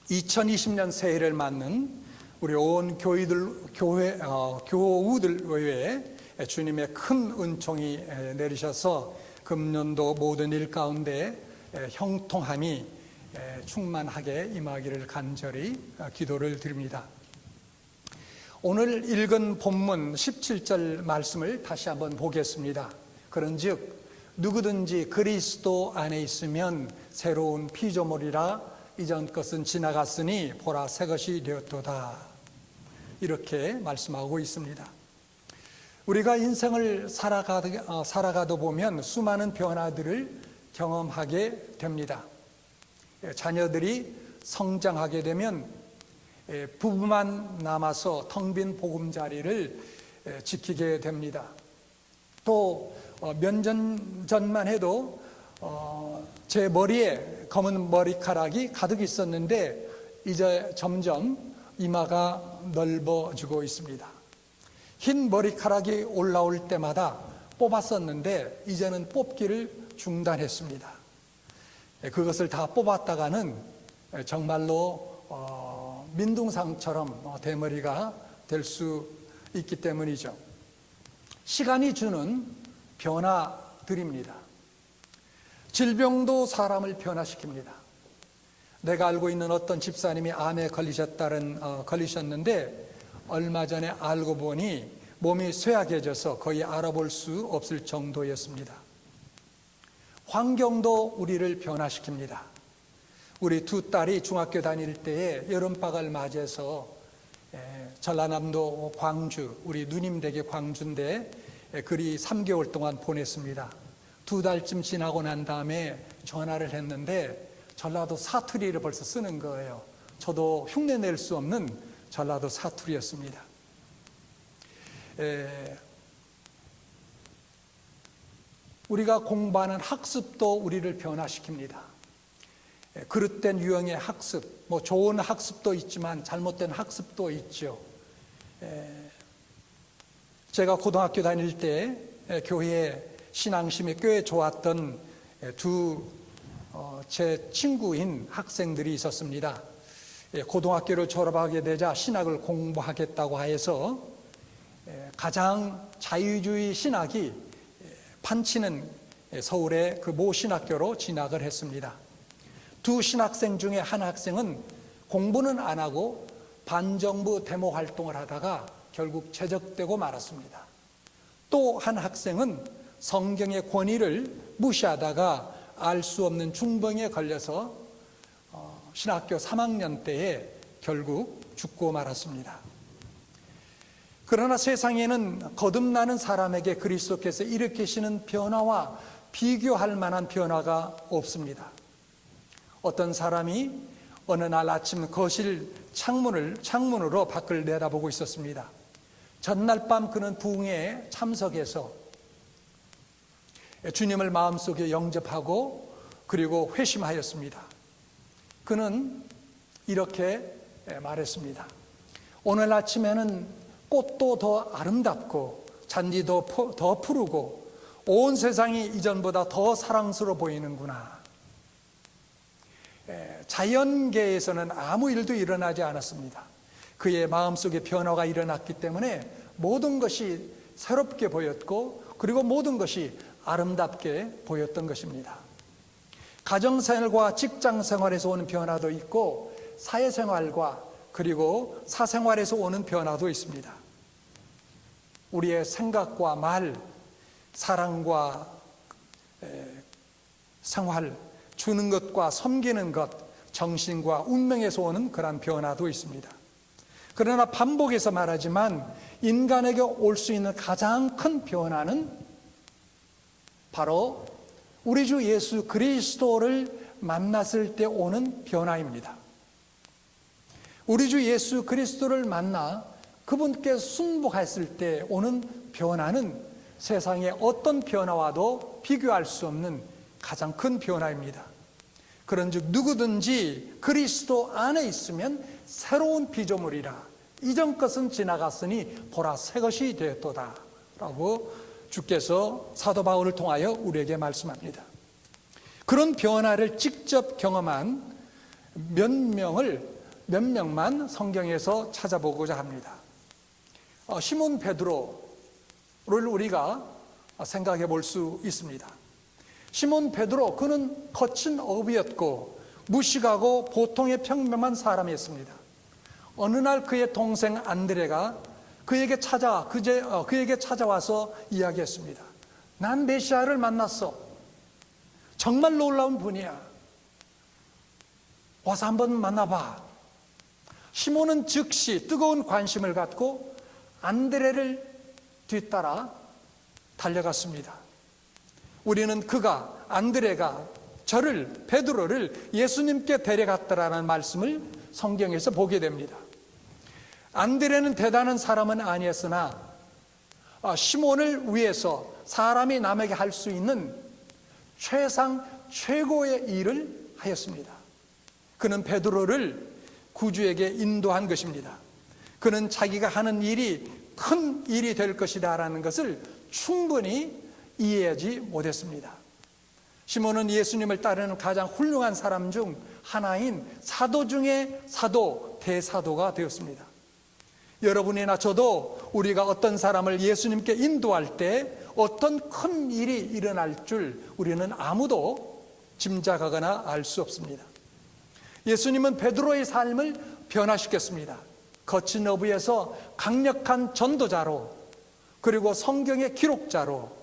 2020년 새해를 맞는 우리 온 교우들 외에 주님의 큰 은총이 내리셔서 금년도 모든 일 가운데 형통함이 충만하게 임하기를 간절히 기도를 드립니다. 오늘 읽은 본문 17절 말씀을 다시 한번 보겠습니다. 그런즉 누구든지 그리스도 안에 있으면 새로운 피조물이라 이전 것은 지나갔으니 보라 새 것이 되었도다. 이렇게 말씀하고 있습니다. 우리가 인생을 살아가다 보면 수많은 변화들을 경험하게 됩니다. 자녀들이 성장하게 되면 부부만 남아서 텅 빈 보금자리를 지키게 됩니다. 또 몇 년 전만 해도 제 머리에 검은 머리카락이 가득 있었는데 이제 점점 이마가 넓어지고 있습니다. 흰 머리카락이 올라올 때마다 뽑았었는데 이제는 뽑기를 중단했습니다. 그것을 다 뽑았다가는 정말로 민둥상처럼 대머리가 될 수 있기 때문이죠. 시간이 주는 변화들입니다. 질병도 사람을 변화시킵니다. 내가 알고 있는 어떤 집사님이 암에 걸리셨는데 얼마 전에 알고 보니 몸이 쇠약해져서 거의 알아볼 수 없을 정도였습니다. 환경도 우리를 변화시킵니다. 우리 두 딸이 중학교 다닐 때에 여름방학을 맞이해서 전라남도 광주, 우리 누님 댁의 광주인데 그리 3개월 동안 보냈습니다. 2달쯤 지나고 난 다음에 전화를 했는데 전라도 사투리를 벌써 쓰는 거예요. 저도 흉내낼 수 없는 전라도 사투리였습니다. 우리가 공부하는 학습도 우리를 변화시킵니다. 그릇된 유형의 학습, 좋은 학습도 있지만 잘못된 학습도 있죠. 제가 고등학교 다닐 때 교회에 신앙심이 꽤 좋았던 제 친구인 학생들이 있었습니다. 고등학교를 졸업하게 되자 신학을 공부하겠다고 해서 가장 자유주의 신학이 판치는 서울의 그 모 신학교로 진학을 했습니다. 두 신학생 중에 한 학생은 공부는 안 하고 반정부 데모 활동을 하다가 결국 제적되고 말았습니다. 또 한 학생은 성경의 권위를 무시하다가 알 수 없는 중병에 걸려서 신학교 3학년 때에 결국 죽고 말았습니다. 그러나 세상에는 거듭나는 사람에게 그리스도께서 일으키시는 변화와 비교할 만한 변화가 없습니다. 어떤 사람이 어느 날 아침 거실 창문으로 밖을 내다보고 있었습니다. 전날 밤 그는 부흥회에 참석해서 주님을 마음속에 영접하고 그리고 회심하였습니다. 그는 이렇게 말했습니다. 오늘 아침에는 꽃도 더 아름답고 잔디도 더 푸르고 온 세상이 이전보다 더 사랑스러워 보이는구나. 자연계에서는 아무 일도 일어나지 않았습니다. 그의 마음속에 변화가 일어났기 때문에 모든 것이 새롭게 보였고 그리고 모든 것이 아름답게 보였던 것입니다. 가정생활과 직장생활에서 오는 변화도 있고 사회생활과 그리고 사생활에서 오는 변화도 있습니다. 우리의 생각과 말, 사랑과 생활, 주는 것과 섬기는 것, 정신과 운명에서 오는 그런 변화도 있습니다. 그러나 반복해서 말하지만 인간에게 올 수 있는 가장 큰 변화는 바로 우리 주 예수 그리스도를 만났을 때 오는 변화입니다. 우리 주 예수 그리스도를 만나 그분께 순복했을 때 오는 변화는 세상의 어떤 변화와도 비교할 수 없는 가장 큰 변화입니다. 그런즉 누구든지 그리스도 안에 있으면 새로운 피조물이라 이전 것은 지나갔으니 보라 새 것이 되었도다 라고 주께서 사도 바울을 통하여 우리에게 말씀합니다. 그런 변화를 직접 경험한 몇 명을 몇 명만 성경에서 찾아보고자 합니다. 시몬 베드로를 우리가 생각해 볼 수 있습니다. 시몬 베드로, 그는 거친 어부였고 무식하고 보통의 평범한 사람이었습니다. 어느 날 그의 동생 안드레가 그에게 찾아와서 이야기했습니다. 난 메시아를 만났어. 정말 놀라운 분이야. 와서 한번 만나봐. 시몬은 즉시 뜨거운 관심을 갖고 안드레를 뒤따라 달려갔습니다. 우리는 안드레가 베드로를 예수님께 데려갔다라는 말씀을 성경에서 보게 됩니다. 안드레는 대단한 사람은 아니었으나 시몬을 위해서 사람이 남에게 할 수 있는 최고의 일을 하였습니다. 그는 베드로를 구주에게 인도한 것입니다. 그는 자기가 하는 일이 큰 일이 될 것이다라는 것을 충분히 이해하지 못했습니다. 시몬은 예수님을 따르는 가장 훌륭한 사람 중 하나인 사도 중에 대사도가 되었습니다. 여러분이나 저도 우리가 어떤 사람을 예수님께 인도할 때 어떤 큰 일이 일어날 줄 우리는 아무도 짐작하거나 알 수 없습니다. 예수님은 베드로의 삶을 변화시켰습니다. 거친 어부에서 강력한 전도자로, 그리고 성경의 기록자로,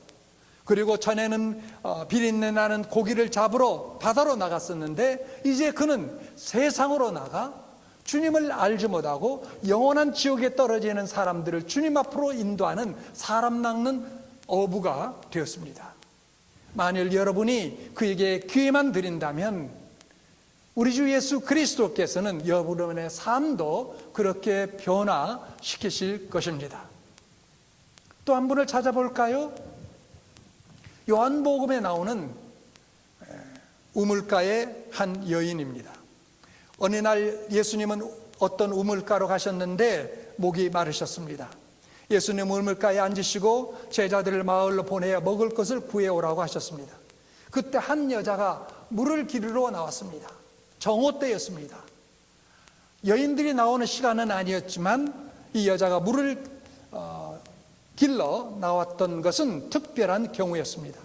그리고 전에는 비린내 나는 고기를 잡으러 바다로 나갔었는데 이제 그는 세상으로 나가 주님을 알지 못하고 영원한 지옥에 떨어지는 사람들을 주님 앞으로 인도하는 사람 낚는 어부가 되었습니다. 만일 여러분이 그에게 기회만 드린다면 우리 주 예수 그리스도께서는 여러분의 삶도 그렇게 변화시키실 것입니다. 또 한 분을 찾아볼까요? 요한복음에 나오는 우물가의 한 여인입니다. 어느 날 예수님은 어떤 우물가로 가셨는데 목이 마르셨습니다. 예수님 우물가에 앉으시고 제자들을 마을로 보내어 먹을 것을 구해오라고 하셨습니다. 그때 한 여자가 물을 기르러 나왔습니다. 정오 때였습니다. 여인들이 나오는 시간은 아니었지만 이 여자가 물을 길러 나왔던 것은 특별한 경우였습니다.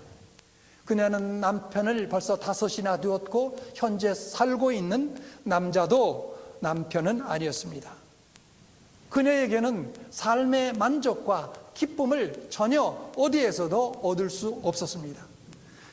그녀는 남편을 벌써 5이나 두었고 현재 살고 있는 남자도 남편은 아니었습니다. 그녀에게는 삶의 만족과 기쁨을 전혀 어디에서도 얻을 수 없었습니다.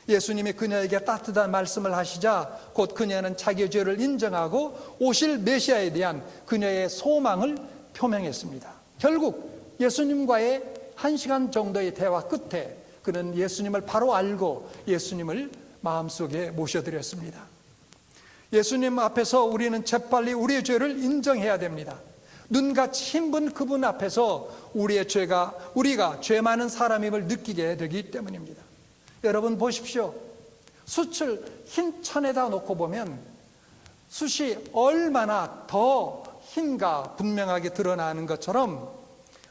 예수님이 그녀에게 따뜻한 말씀을 하시자 곧 그녀는 자기의 죄를 인정하고 오실 메시아에 대한 그녀의 소망을 표명했습니다. 결국 예수님과의 1시간 정도의 대화 끝에 그는 예수님을 바로 알고 예수님을 마음속에 모셔드렸습니다. 예수님 앞에서 우리는 재빨리 우리의 죄를 인정해야 됩니다. 눈같이 힘든 그분 앞에서 우리가 죄 많은 사람임을 느끼게 되기 때문입니다. 여러분 보십시오. 숯을 흰 천에다 놓고 보면 숯이 얼마나 더 흰가 분명하게 드러나는 것처럼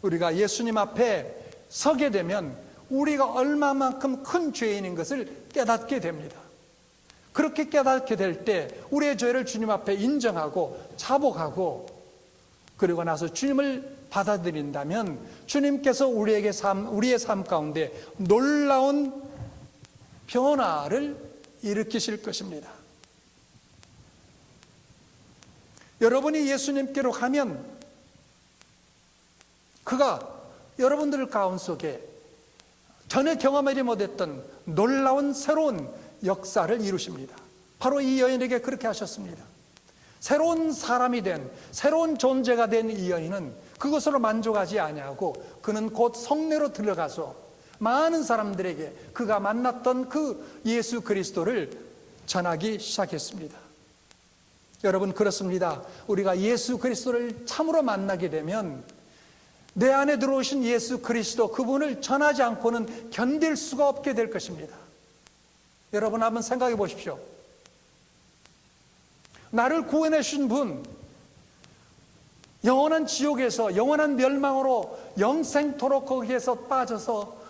우리가 예수님 앞에 서게 되면 우리가 얼마만큼 큰 죄인인 것을 깨닫게 됩니다. 그렇게 깨닫게 될 때 우리의 죄를 주님 앞에 인정하고 자복하고 그리고 나서 주님을 받아들인다면 주님께서 우리의 삶 가운데 놀라운 변화를 일으키실 것입니다. 여러분이 예수님께로 가면 그가 여러분들 가운데 전에 경험하지 못했던 놀라운 새로운 역사를 이루십니다. 바로 이 여인에게 그렇게 하셨습니다. 새로운 사람이 된, 새로운 존재가 된 이 여인은 그것으로 만족하지 아니하고 그는 곧 성내로 들어가서 많은 사람들에게 그가 만났던 그 예수 그리스도를 전하기 시작했습니다. 여러분 그렇습니다. 우리가 예수 그리스도를 참으로 만나게 되면 내 안에 들어오신 예수 그리스도 그분을 전하지 않고는 견딜 수가 없게 될 것입니다. 여러분 한번 생각해 보십시오. 나를 구원해 주신 분, 영원한 지옥에서 영원한 멸망으로 영생토록 거기에서 빠져서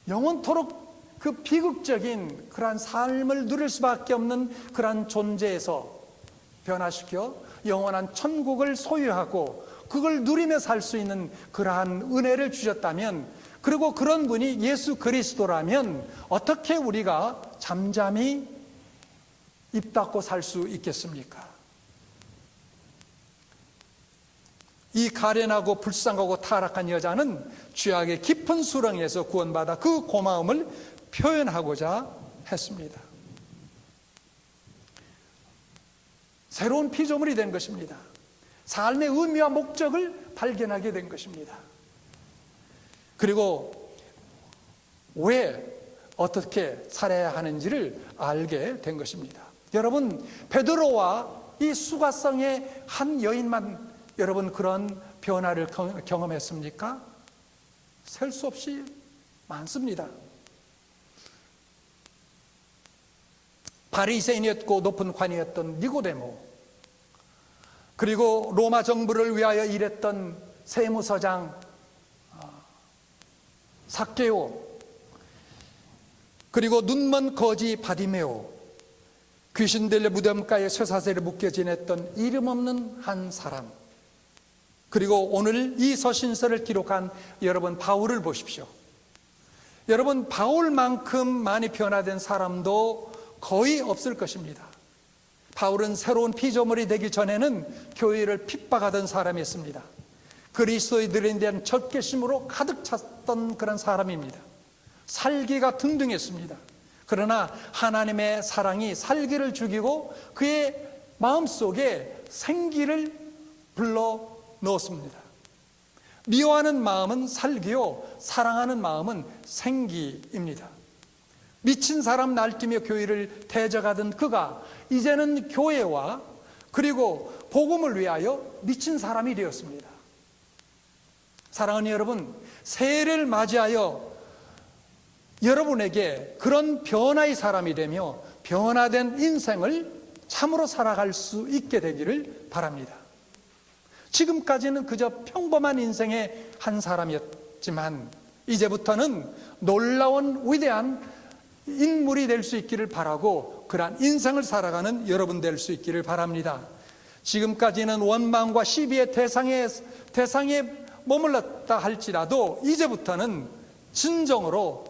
영원토록 그 비극적인 그러한 삶을 누릴 수밖에 없는 그러한 존재에서 변화시켜 영원한 천국을 소유하고 그걸 누리며 살 수 있는 그러한 은혜를 주셨다면, 그리고 그런 분이 예수 그리스도라면 어떻게 우리가 잠잠히 입 닫고 살 수 있겠습니까? 이 가련하고 불쌍하고 타락한 여자는 죄악의 깊은 수렁에서 구원받아 그 고마움을 표현하고자 했습니다. 새로운 피조물이 된 것입니다. 삶의 의미와 목적을 발견하게 된 것입니다. 그리고 왜 어떻게 살아야 하는지를 알게 된 것입니다. 여러분, 베드로와 이 수가성의 한 여인만 여러분 그런 변화를 경험했습니까? 셀 수 없이 많습니다. 바리새인이었고 높은 관이었던 니고데모, 그리고 로마 정부를 위하여 일했던 세무서장 삭개오, 그리고 눈먼 거지 바디메오, 귀신 들려 무덤가에 쇠사슬에 묶여 지냈던 이름 없는 한 사람, 그리고 오늘 이 서신서를 기록한 여러분 바울을 보십시오. 여러분, 바울만큼 많이 변화된 사람도 거의 없을 것입니다. 바울은 새로운 피조물이 되기 전에는 교회를 핍박하던 사람이었습니다. 그리스도인들에 대한 적개심으로 가득 찼던 그런 사람입니다. 살기가 등등했습니다. 그러나 하나님의 사랑이 살기를 죽이고 그의 마음속에 생기를 불러 넣었습니다. 미워하는 마음은 살기요, 사랑하는 마음은 생기입니다. 미친 사람 날뛰며 교회를 대적하던 그가 이제는 교회와 그리고 복음을 위하여 미친 사람이 되었습니다. 사랑하는 여러분, 새해를 맞이하여 여러분에게 그런 변화의 사람이 되며 변화된 인생을 참으로 살아갈 수 있게 되기를 바랍니다. 지금까지는 그저 평범한 인생의 한 사람이었지만 이제부터는 놀라운 위대한 인물이 될 수 있기를 바라고 그러한 인생을 살아가는 여러분 될 수 있기를 바랍니다. 지금까지는 원망과 시비의 대상에 머물렀다 할지라도 이제부터는 진정으로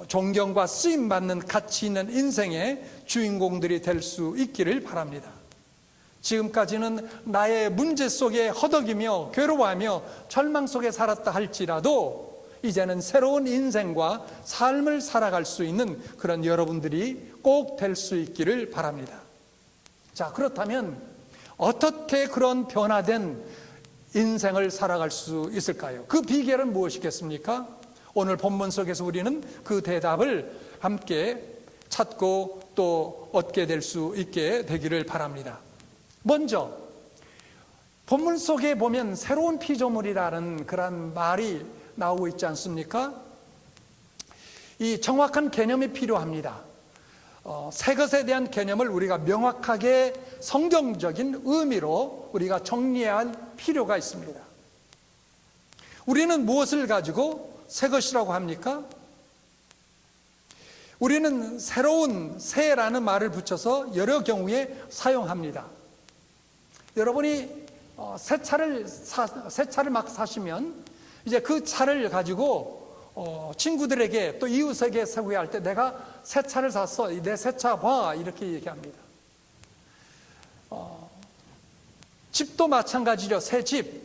존경과 쓰임받는 가치 있는 인생의 주인공들이 될 수 있기를 바랍니다. 지금까지는 나의 문제 속에 허덕이며 괴로워하며 절망 속에 살았다 할지라도 이제는 새로운 인생과 삶을 살아갈 수 있는 그런 여러분들이 꼭 될 수 있기를 바랍니다. 자, 그렇다면 어떻게 그런 변화된 인생을 살아갈 수 있을까요? 그 비결은 무엇이겠습니까? 오늘 본문 속에서 우리는 그 대답을 함께 찾고 또 얻게 될 수 있게 되기를 바랍니다. 먼저 본문 속에 보면 새로운 피조물이라는 그런 말이 나오고 있지 않습니까? 이 정확한 개념이 필요합니다. 새 것에 대한 개념을 우리가 명확하게 성경적인 의미로 우리가 정리해야 할 필요가 있습니다. 우리는 무엇을 가지고 새 것이라고 합니까? 우리는 새로운, 새라는 말을 붙여서 여러 경우에 사용합니다. 여러분이 새 차를 막 사시면 이제 그 차를 가지고 친구들에게 또 이웃에게 소개할 때 내가 새 차를 샀어, 내 새 차 봐, 이렇게 얘기합니다. 집도 마찬가지죠. 새 집.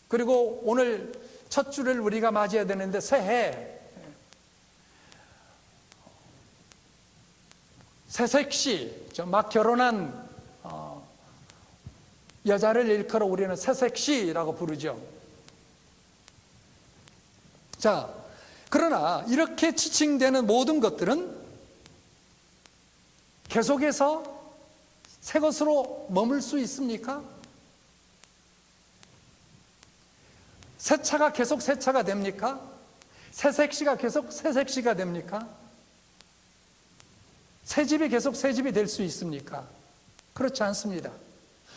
그리고 오늘 첫 주를 우리가 맞이해야 되는데 새해, 새색시, 막 결혼한 여자를 일컬어 우리는 새색시라고 부르죠. 자, 그러나 이렇게 지칭되는 모든 것들은 계속해서 새 것으로 머물 수 있습니까? 새 차가 계속 새 차가 됩니까? 새색시가 계속 새색시가 됩니까? 새 집이 계속 새 집이 될 수 있습니까? 그렇지 않습니다.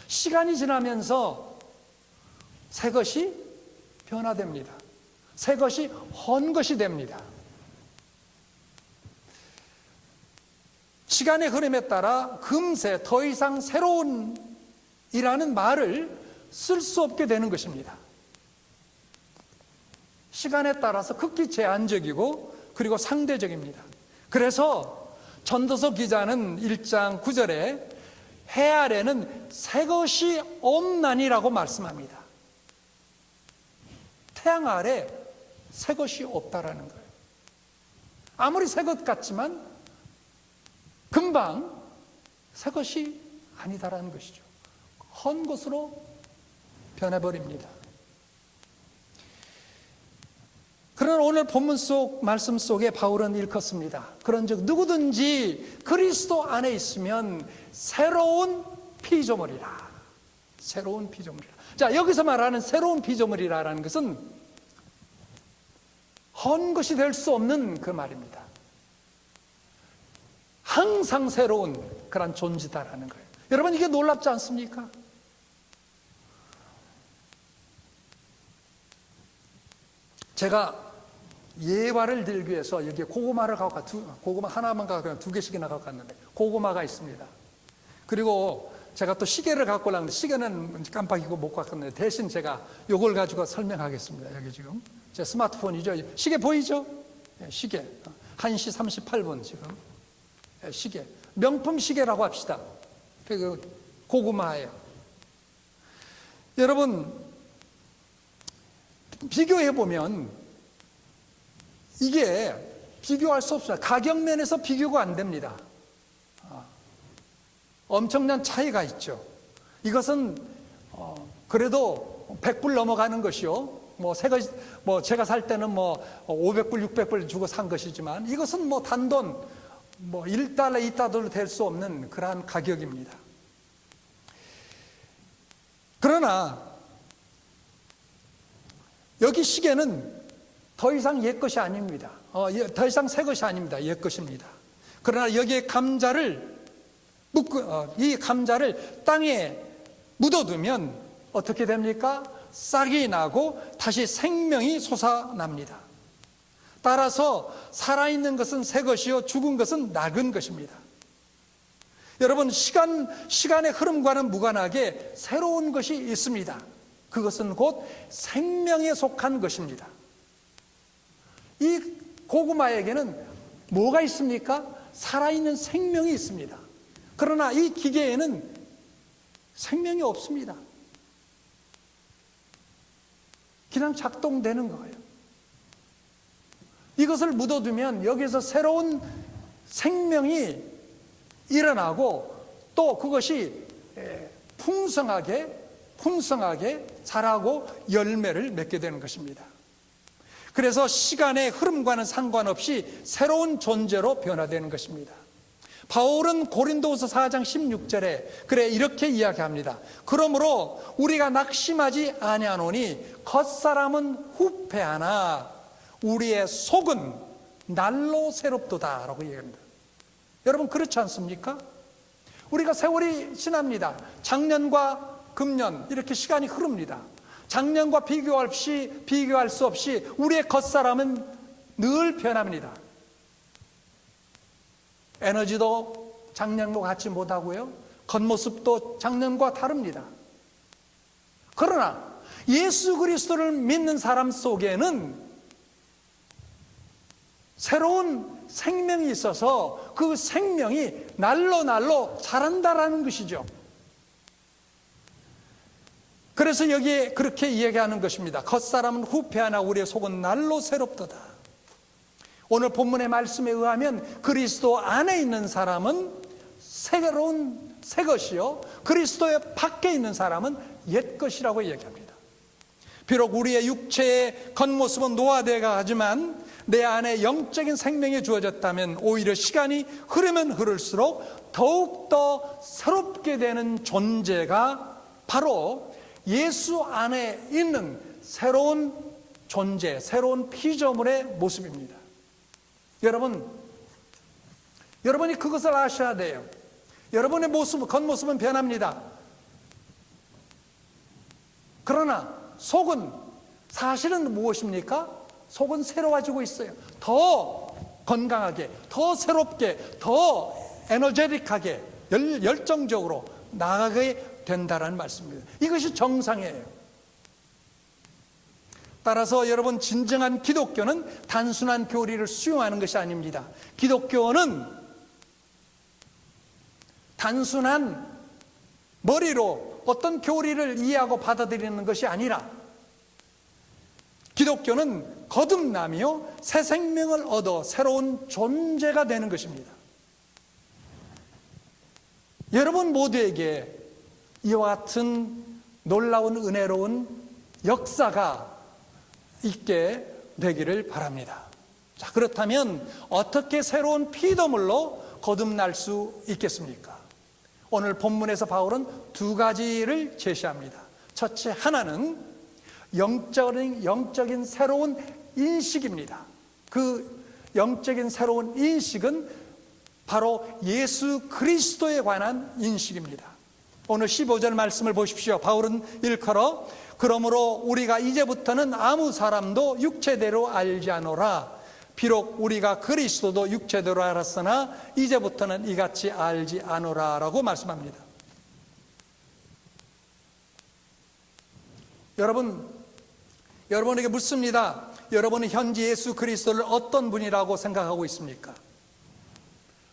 시간이 지나면서 새 것이 변화됩니다. 새 것이 헌 것이 됩니다. 시간의 흐름에 따라 금세 더 이상 새로운 이라는 말을 쓸 수 없게 되는 것입니다. 시간에 따라서 극히 제한적이고 그리고 상대적입니다. 그래서 전도서 기자는 1장 9절에 해 아래는 새 것이 없나니라고 말씀합니다. 태양 아래 새 것이 없다라는 거예요. 아무리 새 것 같지만 금방 새 것이 아니다라는 것이죠. 헛 것으로 변해버립니다. 그러나 오늘 본문 속 말씀 속에 바울은 일컫습니다. 그런즉 누구든지 그리스도 안에 있으면 새로운 피조물이라. 새로운 피조물이라. 자, 여기서 말하는 새로운 피조물이라는 것은 헛 것이 될 수 없는 그 말입니다. 항상 새로운 그런 존재다라는 거예요. 여러분, 이게 놀랍지 않습니까? 제가 예화를 들기 위해서 여기에 고구마를 갖고 고구마 하나만 갖고 두 개씩이나 갖고 갔는데 고구마가 있습니다. 그리고 제가 또 시계를 갖고 올라왔는데 시계는 깜빡이고 못 갖고 왔는데 대신 제가 이걸 가지고 설명하겠습니다. 여기 지금 제 스마트폰이죠. 시계 보이죠? 시계 1시 38분 지금 시계 명품 시계라고 합시다. 그 고구마예요. 여러분 비교해 보면 이게 비교할 수 없어요. 가격 면에서 비교가 안 됩니다. 엄청난 차이가 있죠. 이것은 그래도 100불 넘어가는 것이요. 제가 살 때는 500불, 600불 주고 산 것이지만 이것은 단돈 1달러, 2달러도 될 수 없는 그러한 가격입니다. 그러나 여기 시계는 더 이상 옛 것이 아닙니다. 더 이상 새 것이 아닙니다. 옛 것입니다. 그러나 여기에 이 감자를 땅에 묻어두면 어떻게 됩니까? 싹이 나고 다시 생명이 솟아납니다. 따라서 살아있는 것은 새 것이요 죽은 것은 낡은 것입니다. 여러분 시간의 흐름과는 무관하게 새로운 것이 있습니다. 그것은 곧 생명에 속한 것입니다. 이 고구마에게는 뭐가 있습니까? 살아있는 생명이 있습니다. 그러나 이 기계에는 생명이 없습니다. 그냥 작동되는 거예요. 이것을 묻어두면 여기서 새로운 생명이 일어나고 또 그것이 풍성하게 자라고 열매를 맺게 되는 것입니다. 그래서 시간의 흐름과는 상관없이 새로운 존재로 변화되는 것입니다. 바울은 고린도후서 4장 16절에 이렇게 이야기합니다. 그러므로 우리가 낙심하지 아니하노니 겉사람은 후패하나 우리의 속은 날로 새롭도다 라고 얘기합니다. 여러분 그렇지 않습니까? 우리가 세월이 지납니다. 작년과 금년 이렇게 시간이 흐릅니다. 작년과 비교할 수 없이 우리의 겉사람은 늘 변합니다. 에너지도 작년과 같지 못하고요. 겉모습도 작년과 다릅니다. 그러나 예수 그리스도를 믿는 사람 속에는 새로운 생명이 있어서 그 생명이 날로 자란다라는 것이죠. 그래서 여기에 그렇게 이야기하는 것입니다. 겉사람은 후패하나 우리의 속은 날로 새롭도다. 오늘 본문의 말씀에 의하면 그리스도 안에 있는 사람은 새로운 새 것이요 그리스도의 밖에 있는 사람은 옛 것이라고 이야기합니다. 비록 우리의 육체의 겉모습은 노화되어 가지만 내 안에 영적인 생명이 주어졌다면 오히려 시간이 흐르면 흐를수록 더욱더 새롭게 되는 존재가 바로 예수 안에 있는 새로운 존재, 새로운 피조물의 모습입니다. 여러분이 그것을 아셔야 돼요. 여러분의 겉모습은 변합니다. 그러나 속은 사실은 무엇입니까? 속은 새로워지고 있어요. 더 건강하게, 더 새롭게, 더 에너제틱하게 열정적으로 나아가게 된다는 말씀입니다. 이것이 정상이에요. 따라서 여러분, 진정한 기독교는 단순한 교리를 수용하는 것이 아닙니다. 기독교는 단순한 머리로 어떤 교리를 이해하고 받아들이는 것이 아니라 기독교는 거듭나며 새 생명을 얻어 새로운 존재가 되는 것입니다. 여러분 모두에게 이와 같은 놀라운 은혜로운 역사가 있게 되기를 바랍니다. 자, 그렇다면 어떻게 새로운 피조물로 거듭날 수 있겠습니까? 오늘 본문에서 바울은 두 가지를 제시합니다. 첫째, 하나는 영적인 새로운 인식입니다. 그 영적인 새로운 인식은 바로 예수 그리스도에 관한 인식입니다. 오늘 15절 말씀을 보십시오. 바울은 일컬어 그러므로 우리가 이제부터는 아무 사람도 육체대로 알지 않노라. 비록 우리가 그리스도도 육체대로 알았으나 이제부터는 이같이 알지 않노라 라고 말씀합니다. 여러분에게 묻습니다. 여러분은 현재 예수 그리스도를 어떤 분이라고 생각하고 있습니까?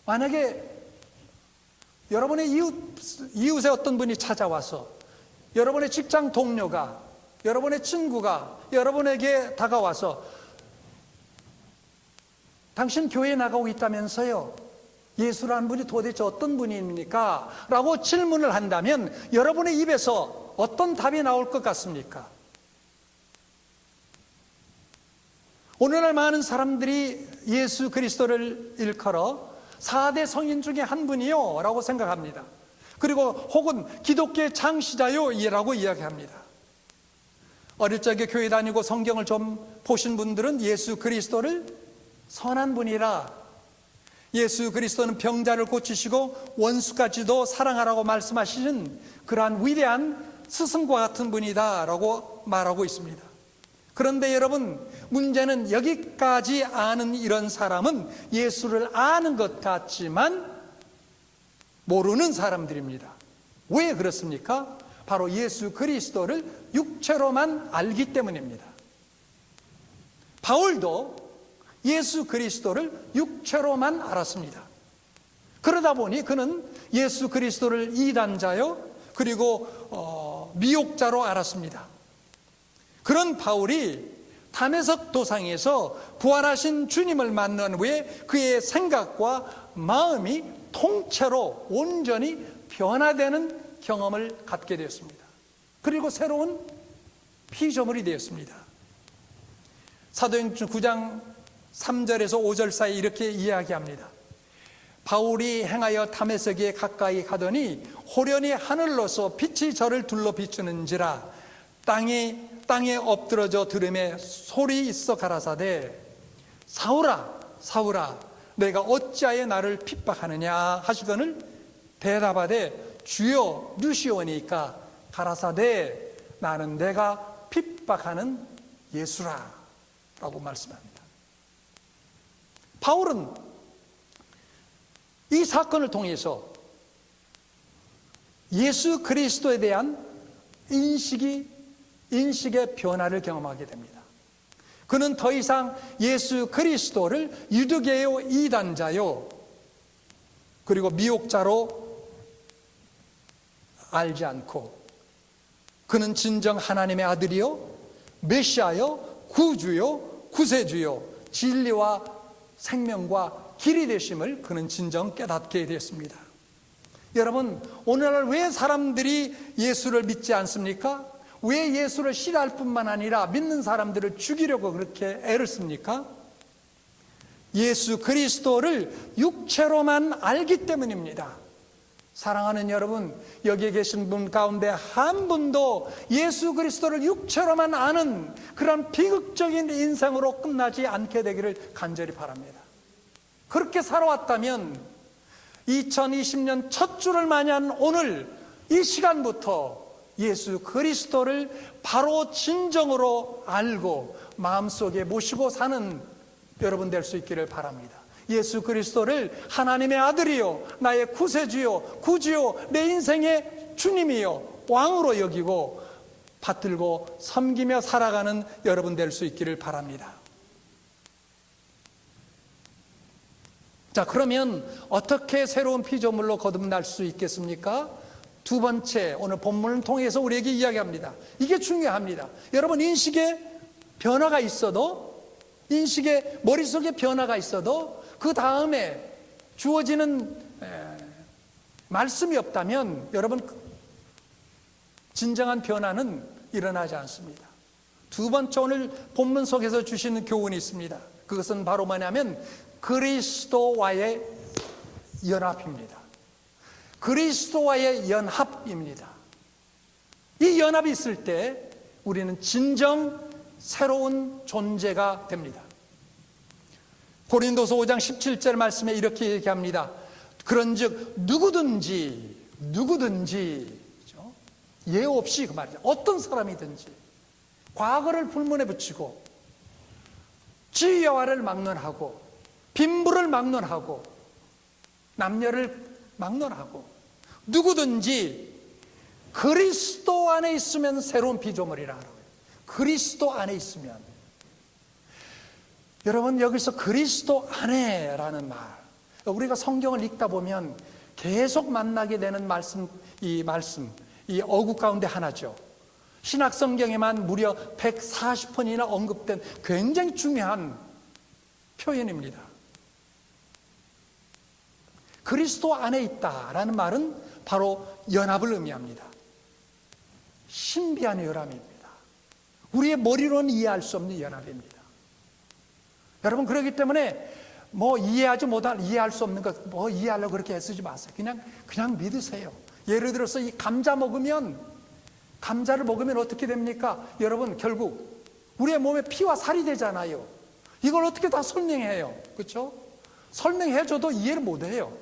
만약에 여러분의 이웃의 어떤 분이 찾아와서 여러분의 직장 동료가, 여러분의 친구가 여러분에게 다가와서 당신 교회에 나가고 있다면서요, 예수라는 분이 도대체 어떤 분입니까? 라고 질문을 한다면 여러분의 입에서 어떤 답이 나올 것 같습니까? 오늘날 많은 사람들이 예수 그리스도를 일컬어 4대 성인 중에 한 분이요 라고 생각합니다. 그리고 혹은 기독교의 창시자요 라고 이야기합니다. 어릴 적에 교회 다니고 성경을 좀 보신 분들은 예수 그리스도를 선한 분이라, 예수 그리스도는 병자를 고치시고 원수까지도 사랑하라고 말씀하시는 그러한 위대한 스승과 같은 분이다 라고 말하고 있습니다. 그런데 여러분, 문제는 여기까지 아는 이런 사람은 예수를 아는 것 같지만 모르는 사람들입니다. 왜 그렇습니까? 바로 예수 그리스도를 육체로만 알기 때문입니다. 바울도 예수 그리스도를 육체로만 알았습니다. 그러다 보니 그는 예수 그리스도를 이단자요 그리고 미혹자로 알았습니다. 그런 바울이 다메섹 도상에서 부활하신 주님을 만난 후에 그의 생각과 마음이 통째로 온전히 변화되는 경험을 갖게 되었습니다. 그리고 새로운 피조물이 되었습니다. 사도행전 9장 3절에서 5절 사이 이렇게 이야기합니다. 바울이 행하여 다메섹에 가까이 가더니 호련히 하늘로서 빛이 저를 둘러 비추는지라 땅에 엎드러져 들음에 소리 있어 가라사대 사울아 사울아 내가 어찌하여 나를 핍박하느냐 하시거늘 대답하되 주여 누시오니까 가라사대 나는 내가 핍박하는 예수라 라고 말씀합니다. 바울은 이 사건을 통해서 예수 그리스도에 대한 인식의 변화를 경험하게 됩니다. 그는 더 이상 예수 그리스도를 유대교의 이단자요 그리고 미혹자로 알지 않고 그는 진정 하나님의 아들이요 메시아요 구주요 구세주요 진리와 생명과 길이 되심을 그는 진정 깨닫게 됐습니다. 여러분, 오늘날 왜 사람들이 예수를 믿지 않습니까? 왜 예수를 싫어할 뿐만 아니라 믿는 사람들을 죽이려고 그렇게 애를 씁니까? 예수 그리스도를 육체로만 알기 때문입니다. 사랑하는 여러분, 여기에 계신 분 가운데 한 분도 예수 그리스도를 육체로만 아는 그런 비극적인 인생으로 끝나지 않게 되기를 간절히 바랍니다. 그렇게 살아왔다면 2020년 첫 주를 맞이한 오늘 이 시간부터 예수 그리스도를 바로 진정으로 알고 마음속에 모시고 사는 여러분 될 수 있기를 바랍니다. 예수 그리스도를 하나님의 아들이요, 나의 구세주요, 구주요, 내 인생의 주님이요, 왕으로 여기고 받들고 섬기며 살아가는 여러분 될 수 있기를 바랍니다. 자, 그러면 어떻게 새로운 피조물로 거듭날 수 있겠습니까? 두 번째, 오늘 본문을 통해서 우리에게 이야기합니다. 이게 중요합니다. 여러분, 인식에 변화가 있어도, 인식에 머릿속에 변화가 있어도 그 다음에 주어지는 말씀이 없다면 여러분, 진정한 변화는 일어나지 않습니다. 두 번째, 오늘 본문 속에서 주시는 교훈이 있습니다. 그것은 바로 뭐냐면 그리스도와의 연합입니다. 그리스도와의 연합입니다. 이 연합이 있을 때 우리는 진정 새로운 존재가 됩니다. 고린도서 5장 17절 말씀에 이렇게 얘기합니다. 그런즉 누구든지 그렇죠? 예우 없이, 그 말이죠, 어떤 사람이든지 과거를 불문에 붙이고 지혜와를 막론하고 빈부를 막론하고 남녀를 막론하고 누구든지 그리스도 안에 있으면 새로운 피조물이라 하라고요. 그리스도 안에 있으면. 여러분, 여기서 그리스도 안에라는 말, 우리가 성경을 읽다 보면 계속 만나게 되는 이 어구 가운데 하나죠. 신약 성경에만 무려 140번이나 언급된 굉장히 중요한 표현입니다. 그리스도 안에 있다라는 말은 바로 연합을 의미합니다. 신비한 연합입니다. 우리의 머리로는 이해할 수 없는 연합입니다. 여러분, 그렇기 때문에 이해할 수 없는 것, 이해하려고 그렇게 애쓰지 마세요. 그냥 믿으세요. 예를 들어서 이 감자를 먹으면 어떻게 됩니까? 여러분, 결국 우리의 몸에 피와 살이 되잖아요. 이걸 어떻게 다 설명해요? 그렇죠? 설명해줘도 이해를 못해요.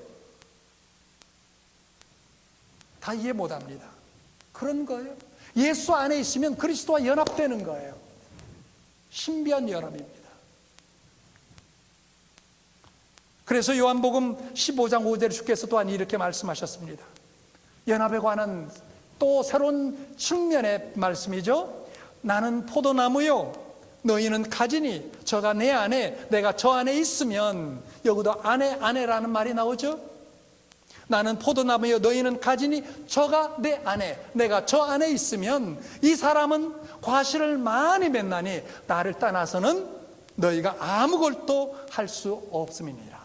다 이해 못합니다. 그런 거예요. 예수 안에 있으면 그리스도와 연합되는 거예요. 신비한 연합입니다. 그래서 요한복음 15장 5절에 주께서 또한 이렇게 말씀하셨습니다. 연합에 관한 또 새로운 측면의 말씀이죠. 나는 포도나무요, 너희는 가지니 저가 내 안에 내가 저 안에 있으면, 여기도 안에라는 말이 나오죠. 나는 포도나무요, 너희는 가지니 저가 내 안에 내가 저 안에 있으면 이 사람은 과실을 많이 맺나니 나를 떠나서는 너희가 아무것도 할 수 없음이니라.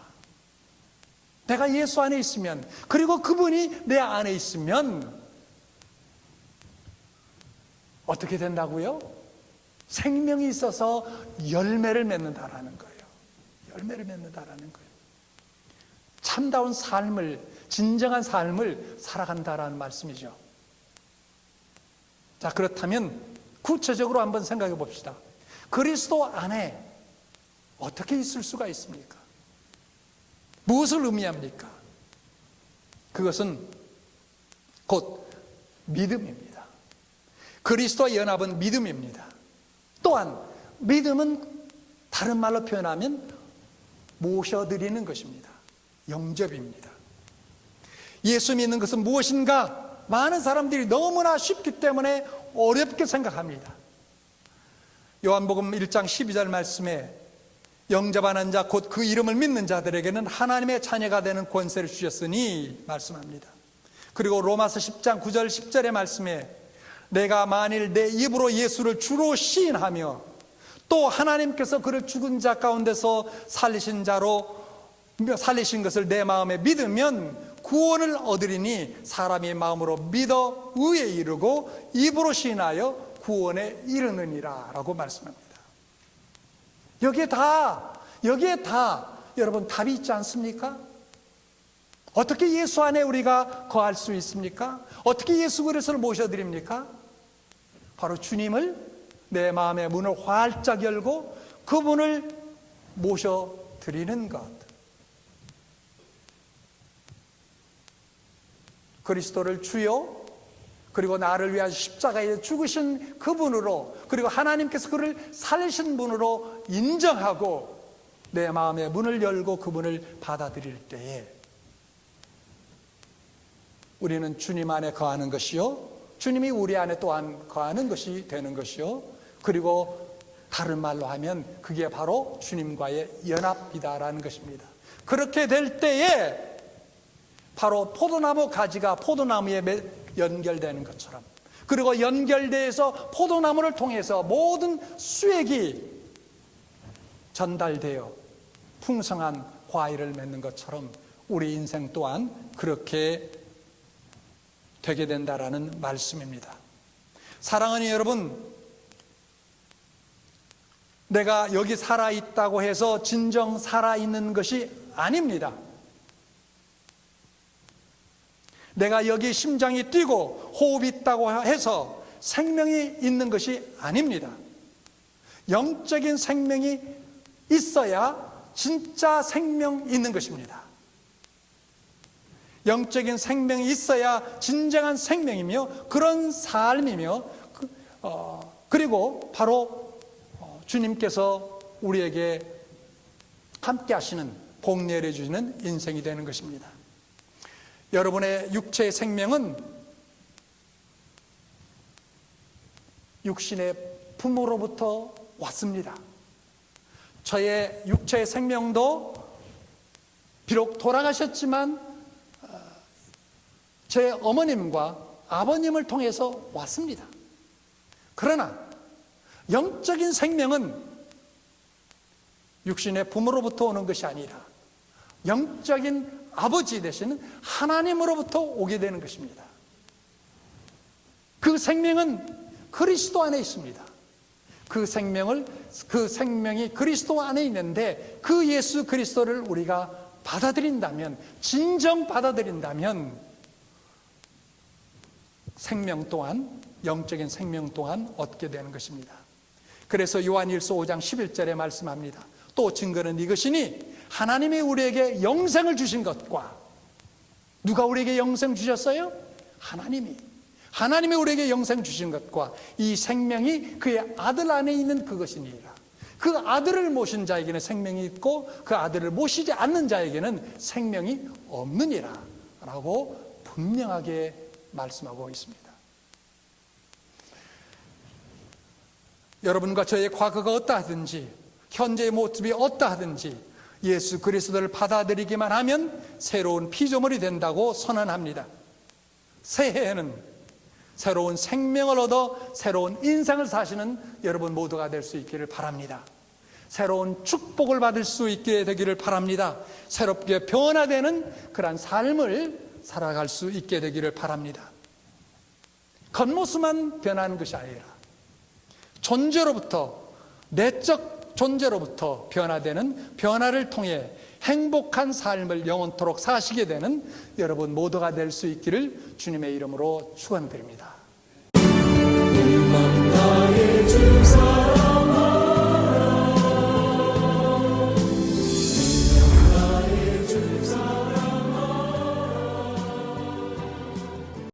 내가 예수 안에 있으면, 그리고 그분이 내 안에 있으면 어떻게 된다고요? 생명이 있어서 열매를 맺는다라는 거예요. 열매를 맺는다라는 거예요. 참다운 삶을, 진정한 삶을 살아간다라는 말씀이죠. 자, 그렇다면 구체적으로 한번 생각해 봅시다. 그리스도 안에 어떻게 있을 수가 있습니까? 무엇을 의미합니까? 그것은 곧 믿음입니다. 그리스도와 연합은 믿음입니다. 또한 믿음은 다른 말로 표현하면 모셔드리는 것입니다. 영접입니다. 예수 믿는 것은 무엇인가? 많은 사람들이 너무나 쉽기 때문에 어렵게 생각합니다. 요한복음 1장 12절 말씀에 영접하는 자 곧 그 이름을 믿는 자들에게는 하나님의 자녀가 되는 권세를 주셨으니 말씀합니다. 그리고 로마서 10장 9절 10절의 말씀에 내가 만일 내 입으로 예수를 주로 시인하며 또 하나님께서 그를 죽은 자 가운데서 살리신 것을 내 마음에 믿으면 구원을 얻으리니 사람이 마음으로 믿어 의에 이르고 입으로 시인하여 구원에 이르느니라 라고 말씀합니다. 여기에 다 여러분 답이 있지 않습니까? 어떻게 예수 안에 우리가 거할 수 있습니까? 어떻게 예수 그리스도를 모셔드립니까? 바로 주님을 내 마음의 문을 활짝 열고 그분을 모셔드리는 것. 그리스도를 주요, 그리고 나를 위하여 십자가에 죽으신 그분으로, 그리고 하나님께서 그를 살리신 분으로 인정하고 내 마음의 문을 열고 그분을 받아들일 때에 우리는 주님 안에 거하는 것이요, 주님이 우리 안에 또한 거하는 것이 되는 것이요, 그리고 다른 말로 하면 그게 바로 주님과의 연합이다라는 것입니다. 그렇게 될 때에 바로 포도나무 가지가 포도나무에 연결되는 것처럼, 그리고 연결돼서 포도나무를 통해서 모든 수액이 전달되어 풍성한 과일을 맺는 것처럼 우리 인생 또한 그렇게 되게 된다라는 말씀입니다. 사랑하는 여러분, 내가 여기 살아있다고 해서 진정 살아있는 것이 아닙니다. 내가 여기 심장이 뛰고 호흡이 있다고 해서 생명이 있는 것이 아닙니다. 영적인 생명이 있어야 진짜 생명이 있는 것입니다. 영적인 생명이 있어야 진정한 생명이며 그런 삶이며 그리고 바로 주님께서 우리에게 함께 하시는 복 내려주시는 인생이 되는 것입니다. 여러분의 육체의 생명은 육신의 부모로부터 왔습니다. 저의 육체의 생명도 비록 돌아가셨지만 제 어머님과 아버님을 통해서 왔습니다. 그러나 영적인 생명은 육신의 부모로부터 오는 것이 아니라 영적인 아버지 되시는 하나님으로부터 오게 되는 것입니다. 그 생명은 그리스도 안에 있습니다. 그 생명이 그리스도 안에 있는데 그 예수 그리스도를 우리가 받아들인다면, 진정 받아들인다면 생명 또한, 영적인 생명 또한 얻게 되는 것입니다. 그래서 요한일서 5장 11절에 말씀합니다. 또 증거는 이것이니 하나님이 우리에게 영생을 주신 것과, 누가 우리에게 영생 주셨어요? 하나님이 우리에게 영생 주신 것과 이 생명이 그의 아들 안에 있는 그것이니라. 그 아들을 모신 자에게는 생명이 있고 그 아들을 모시지 않는 자에게는 생명이 없느니라 라고 분명하게 말씀하고 있습니다. 여러분과 저의 과거가 어떠하든지 현재의 모습이 어떠하든지 예수 그리스도를 받아들이기만 하면 새로운 피조물이 된다고 선언합니다. 새해에는 새로운 생명을 얻어 새로운 인생을 사시는 여러분 모두가 될 수 있기를 바랍니다. 새로운 축복을 받을 수 있게 되기를 바랍니다. 새롭게 변화되는 그런 삶을 살아갈 수 있게 되기를 바랍니다. 겉모습만 변하는 것이 아니라 존재로부터, 내적 존재로부터 변화되는 변화를 통해 행복한 삶을 영원토록 사시게 되는 여러분 모두가 될 수 있기를 주님의 이름으로 축원드립니다.